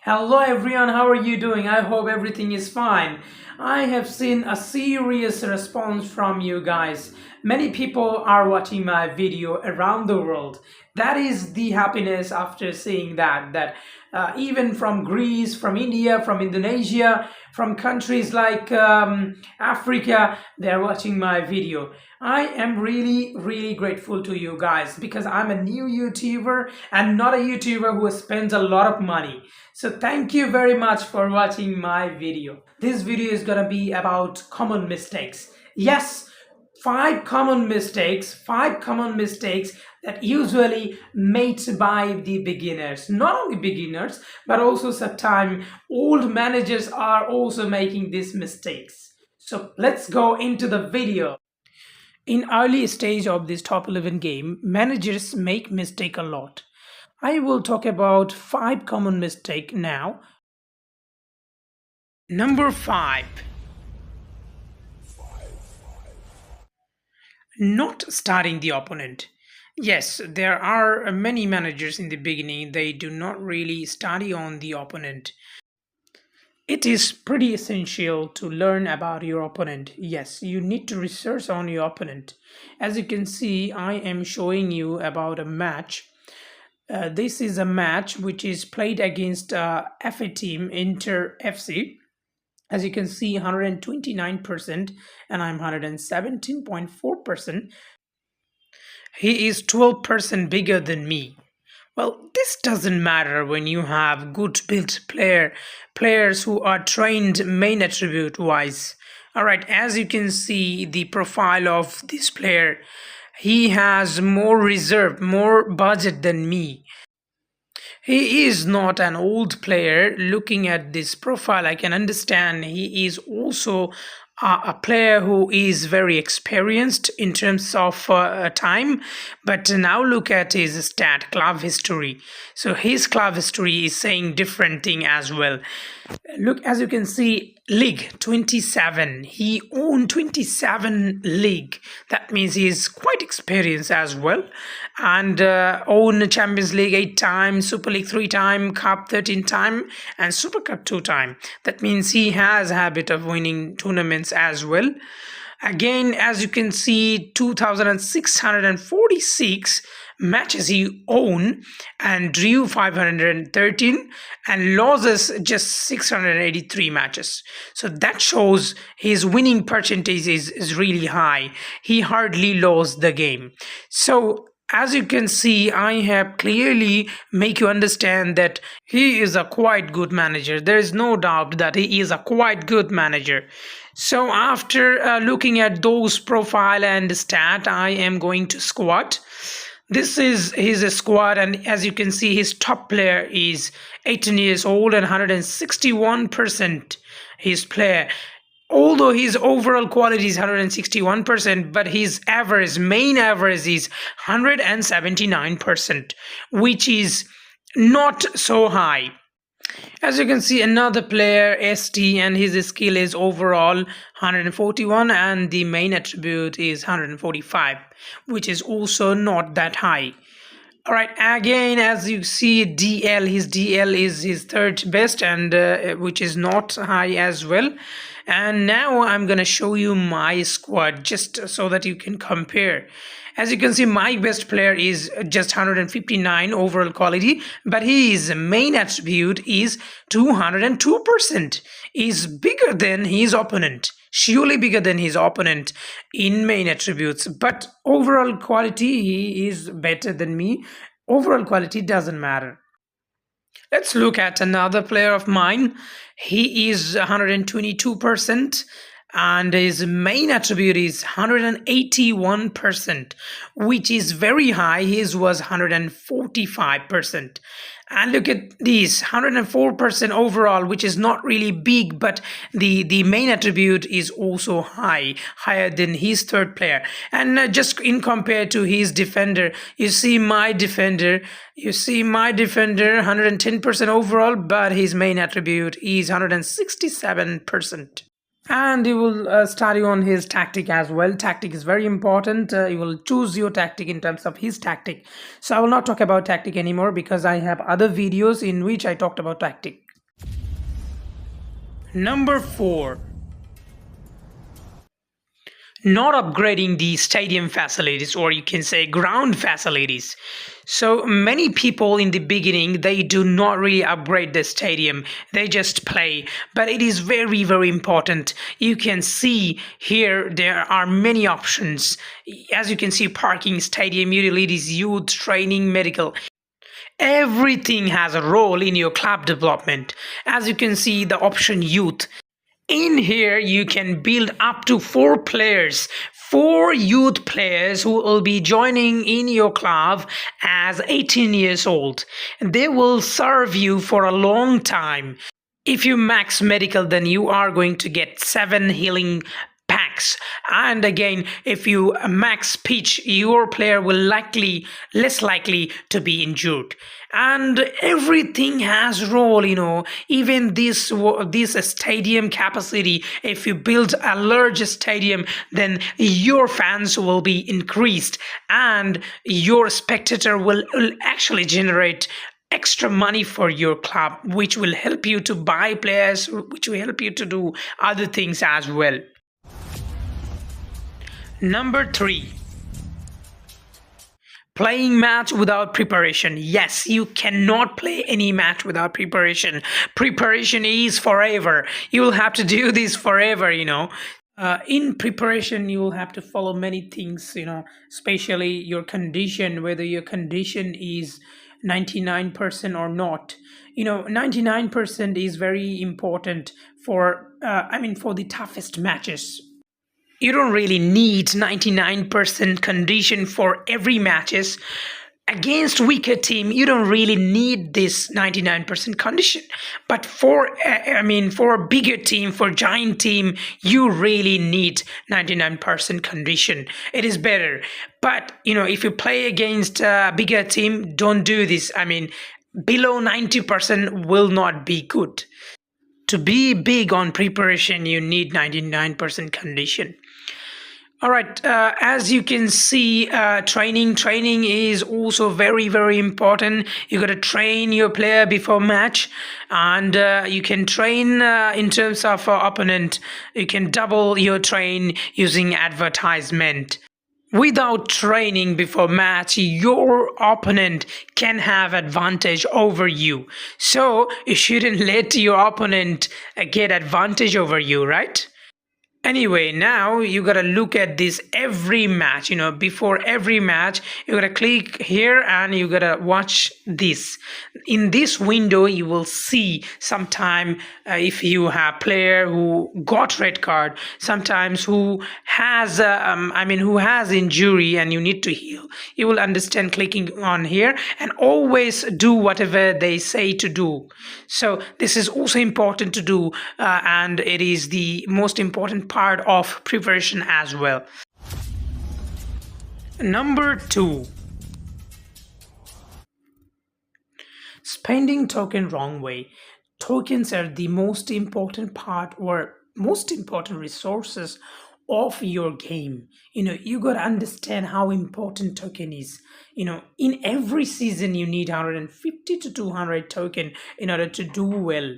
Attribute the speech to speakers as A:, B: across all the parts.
A: Hello everyone, how are you doing? I hope everything is fine. I have seen a serious response from you guys. Many people are watching my video around the world. That is the happiness after seeing that even from Greece, from India, from Indonesia, from countries like Africa, they're watching my video. I am really grateful to you guys because I'm a new YouTuber and not a YouTuber who spends a lot of money. So thank you very much for watching my video. This video is gonna be about common mistakes. Yes, five common mistakes that usually made by the beginners. Not only beginners, but also sometimes old managers are also making these mistakes. So let's go into the video. In early stage of this top 11 game, managers make mistake a lot. I will talk about 5 common mistake now. Number 5. Not starting the opponent. Yes, there are many managers in the beginning, they do not really study on the opponent. It is pretty essential to learn about your opponent. Yes, you need to research on your opponent. As you can see, I am showing you about a match. This is a match which is played against FA team Inter FC. As you can see, 129% and I'm 117.4%. He is 12% bigger than me. Well, this doesn't matter when you have good built players who are trained main attribute wise. All right, as you can see the profile of this player, he has more reserve, more budget than me. He is not an old player. Looking at this profile, I can understand he is also a player who is very experienced in terms of time. But now look at his stat, club history. So his club history is saying different thing as well. Look, as you can see, league 27. He owned 27 league. That means he is quite experienced as well. And own Champions League 8 times, Super League 3 times, Cup 13 times, and Super Cup 2 times. That means he has a habit of winning tournaments as well. Again, as you can see, 2,646 matches he own and drew 513 and losses just 683 matches. So that shows his winning percentage is really high. He hardly lost the game. So as you can see, I have clearly make you understand that he is a quite good manager. There is no doubt that he is a quite good manager. So after looking at those profile and stat, I am going to squad. This is his squad, and as you can see, his top player is 18 years old and 161% his player. Although his overall quality is 161%, but his main average is 179%, which is not so high. As you can see, another player ST, and his skill is overall 141 and the main attribute is 145, which is also not that high. All right, again, as you see, his DL is his third best, and which is not high as well. And now I'm gonna show you my squad just so that you can compare. As you can see, my best player is just 159 overall quality, but his main attribute is 202%. Is bigger than his opponent, surely bigger than his opponent in main attributes, but overall quality he is better than me. Overall quality doesn't matter. Let's look at another player of mine. He is 122% and his main attribute is 181%, which is very high. His was 145%. And look at these 104% overall, which is not really big, but the main attribute is also higher than his third player. And just in compared to his defender, you see my defender 110% overall, but his main attribute is 167%. And he will study on his tactic as well. Tactic is very important. You will choose your tactic in terms of his tactic. So I will not talk about tactic anymore because I have other videos in which I talked about tactic. Number 4, not upgrading the stadium facilities, or you can say ground facilities. So many people in the beginning, they do not really upgrade the stadium, they just play, but it is very very important. You can see here there are many options. As you can see, parking, stadium utilities, youth training, medical, everything has a role in your club development. As you can see, the option youth, in here you can build up to 4 players, 4 youth players who will be joining in your club as 18 years old. They will serve you for a long time. If you max medical, then you are going to get 7 healing packs. And again, if you max pitch, your player will less likely to be injured. And everything has role, even this stadium capacity. If you build a large stadium, then your fans will be increased, and your spectator will actually generate extra money for your club, which will help you to buy players, which will help you to do other things as well. Number 3, playing match without preparation. Yes, you cannot play any match without preparation. Preparation is forever. You will have to do this forever. In preparation, you will have to follow many things, especially your condition, whether your condition is 99% or not. 99% is very important for the toughest matches. You don't really need 99% condition for every matches. Against weaker team, you don't really need this 99% condition. But for a bigger team, for giant team, you really need 99% condition. It is better. But if you play against a bigger team, don't do this. Below 90% will not be good. To be big on preparation, you need 99% condition. All right, as you can see, training is also very very important. You got to train your player before match, and you can train in terms of opponent. You can double your train using advertisement. Without training before match, your opponent can have advantage over you. So you shouldn't let your opponent get advantage over you, right? Anyway, now you gotta look at this every match. Before every match, you gotta click here and you gotta watch this. In this window, you will see sometime if you have player who got red card, sometimes who has injury and you need to heal. You will understand clicking on here, and always do whatever they say to do. So this is also important to do, and it is the most important part of preparation as well. Number 2, spending token wrong way. Tokens are the most important part, or most important resources of your game. You got to understand how important token is. In every season you need 150 to 200 token in order to do well.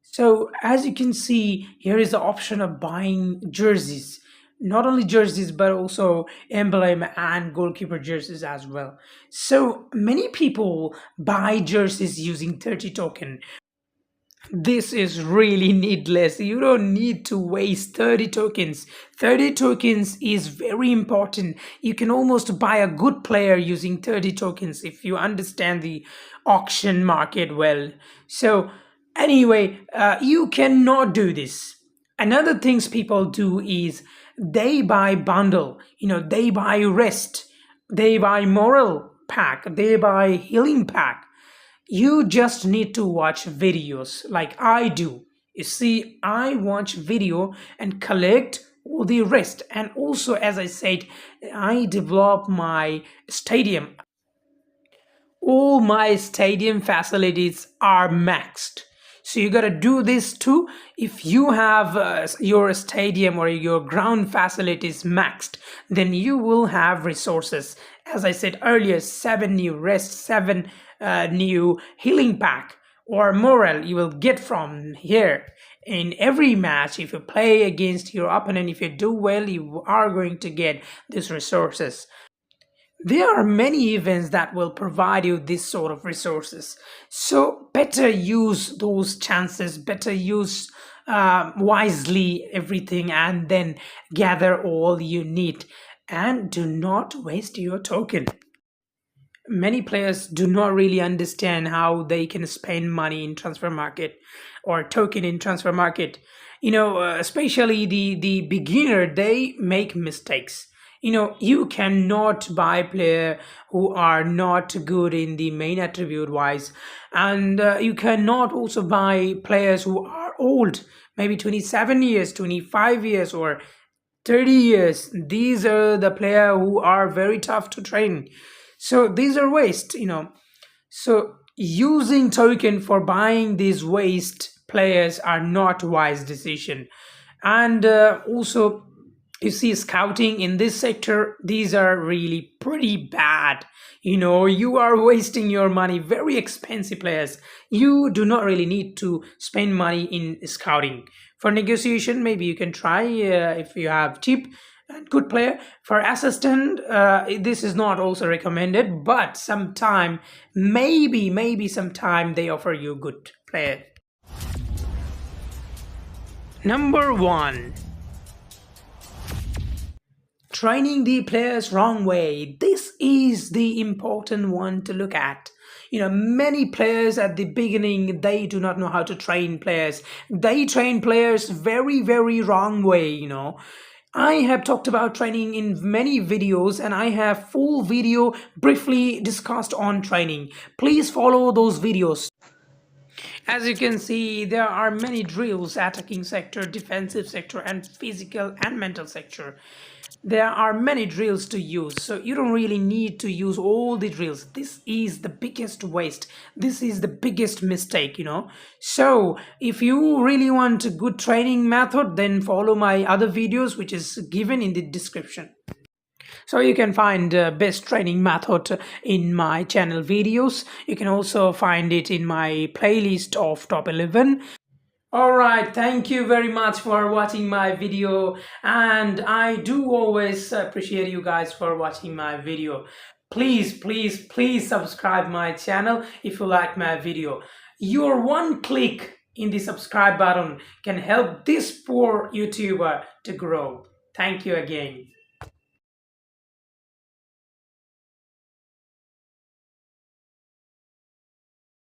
A: So as you can see, here is the option of buying jerseys. Not only jerseys, but also emblem and goalkeeper jerseys as well. So many people buy jerseys using 30 token. This is really needless. You don't need to waste 30 tokens. 30 tokens is very important. You can almost buy a good player using 30 tokens if you understand the auction market well. So anyway, you cannot do this. Another things people do is they buy bundle. They buy rest, they buy moral pack, they buy healing pack. You just need to watch videos like I do. You see, I watch video and collect all the rest. And also, as I said, I develop my stadium. All my stadium facilities are maxed. So you got to do this too. If you have your stadium or your ground facilities maxed, then you will have resources. As I said earlier, 7 new rest, 7 new healing pack or morale you will get from here. In every match, if you play against your opponent, if you do well, you are going to get these resources. There are many events that will provide you this sort of resources. So better use those chances, better use wisely everything, and then gather all you need. And do not waste your token. Many players do not really understand how they can spend money in transfer market or token in transfer market. Especially the beginner, they make mistakes. You cannot buy player who are not good in the main attribute wise, and you cannot also buy players who are old, maybe 27 years, 25 years, or 30 years. These are the player who are very tough to train. So these are waste. So using token for buying these waste players are not wise decision. And also, you see, scouting in this sector, these are really pretty bad. You are wasting your money. Very expensive players. You do not really need to spend money in scouting. For negotiation, maybe you can try if you have cheap and good player. For assistant, this is not also recommended, but sometime, maybe sometime they offer you good player. Number one, training the players wrong way. This is the important one to look at. Many players at the beginning, they do not know how to train players. They train players very wrong way. I have talked about training in many videos, and I have full video briefly discussed on training. Please follow those videos. As you can see, there are many drills: attacking sector, defensive sector, and physical and mental sector. There are many drills to use, so you don't really need to use all the drills. This is the biggest waste. This is the biggest mistake. So if you really want a good training method, then follow my other videos, which is given in the description. So you can find best training method in my channel videos. You can also find it in my playlist of top 11. Alright, thank you very much for watching my video, and I do always appreciate you guys for watching my video. Please subscribe my channel if you like my video. Your one click in the subscribe button can help this poor YouTuber to grow. Thank you again.